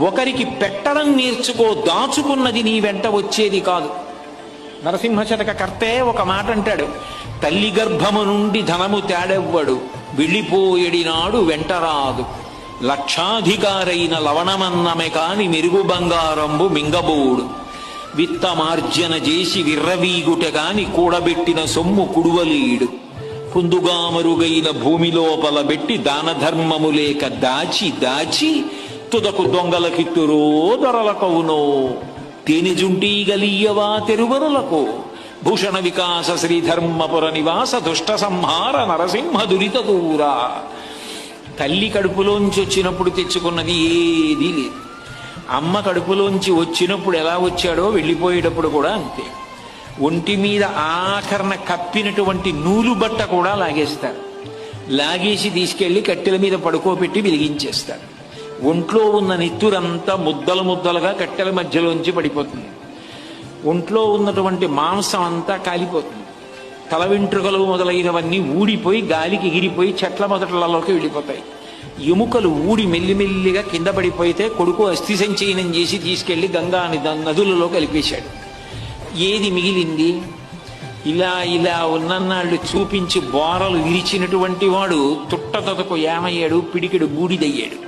ఒకరికి పెట్టడం నేర్చుకో, దాచుకున్నది నీ వెంట వచ్చేది కాదు. నరసింహ శతక కర్తే ఒక మాట అంటాడు, తల్లి గర్భము నుండి ధనము తేడెవ్వడు, వెళ్ళిపోయేడినాడు వెంటరాదు. లక్షాధికారైన లవణమన్నమే కాని మెరుగు బంగారంబు మింగబోడు. విత్తమార్జన చేసి విర్రవీగుట గాని కూడబెట్టిన సొమ్ము కుడువలీడు. కుందుగామరుగైన భూమి లోపల పెట్టి దాన ధర్మము లేక దాచి దాచి తుదకు దొంగలకిత్తురో దొరలకవునో. తేనెజుంటీ గలీయవా తెరువరులకు, భూషణ వికాస శ్రీధర్మపుర నివాస దుష్ట సంహార నరసింహ దురిత దూరా. తల్లి కడుపులోంచి వచ్చినప్పుడు తెచ్చుకున్నది ఏదీ లేదు. అమ్మ కడుపులోంచి వచ్చినప్పుడు ఎలా వచ్చాడో వెళ్ళిపోయేటప్పుడు కూడా అంతే. ఒంటి మీద ఆఖరణ కప్పినటువంటి నూలు బట్ట కూడా లాగేస్తారు. లాగేసి తీసుకెళ్లి కట్టెల మీద పడుకోబెట్టి వెలిగించేస్తారు. ఒంట్లో ఉన్న నెత్తురంతా ముద్దలు ముద్దలుగా కట్టెల మధ్యలోంచి పడిపోతుంది. ఒంట్లో ఉన్నటువంటి మాంసం అంతా కాలిపోతుంది. తల వెంట్రుకలు మొదలైనవన్నీ ఊడిపోయి గాలికి ఎగిరిపోయి చెట్ల మొదట్లలోకి వెళ్ళిపోతాయి. ఎముకలు ఊడి మెల్లిమెల్లిగా కింద పడిపోతే కొడుకు అస్థి సంచయనం చేసి తీసుకెళ్లి గంగా నదులలో కలిపేశాడు. ఏది మిగిలింది? ఇలా ఇలా ఉన్నన్నాళ్ళు చూపించి బోరలు విరిచినటువంటి వాడు తుట్టతొతకు ఏమయ్యాడు, పిడికెడు బూడిదయ్యాడు.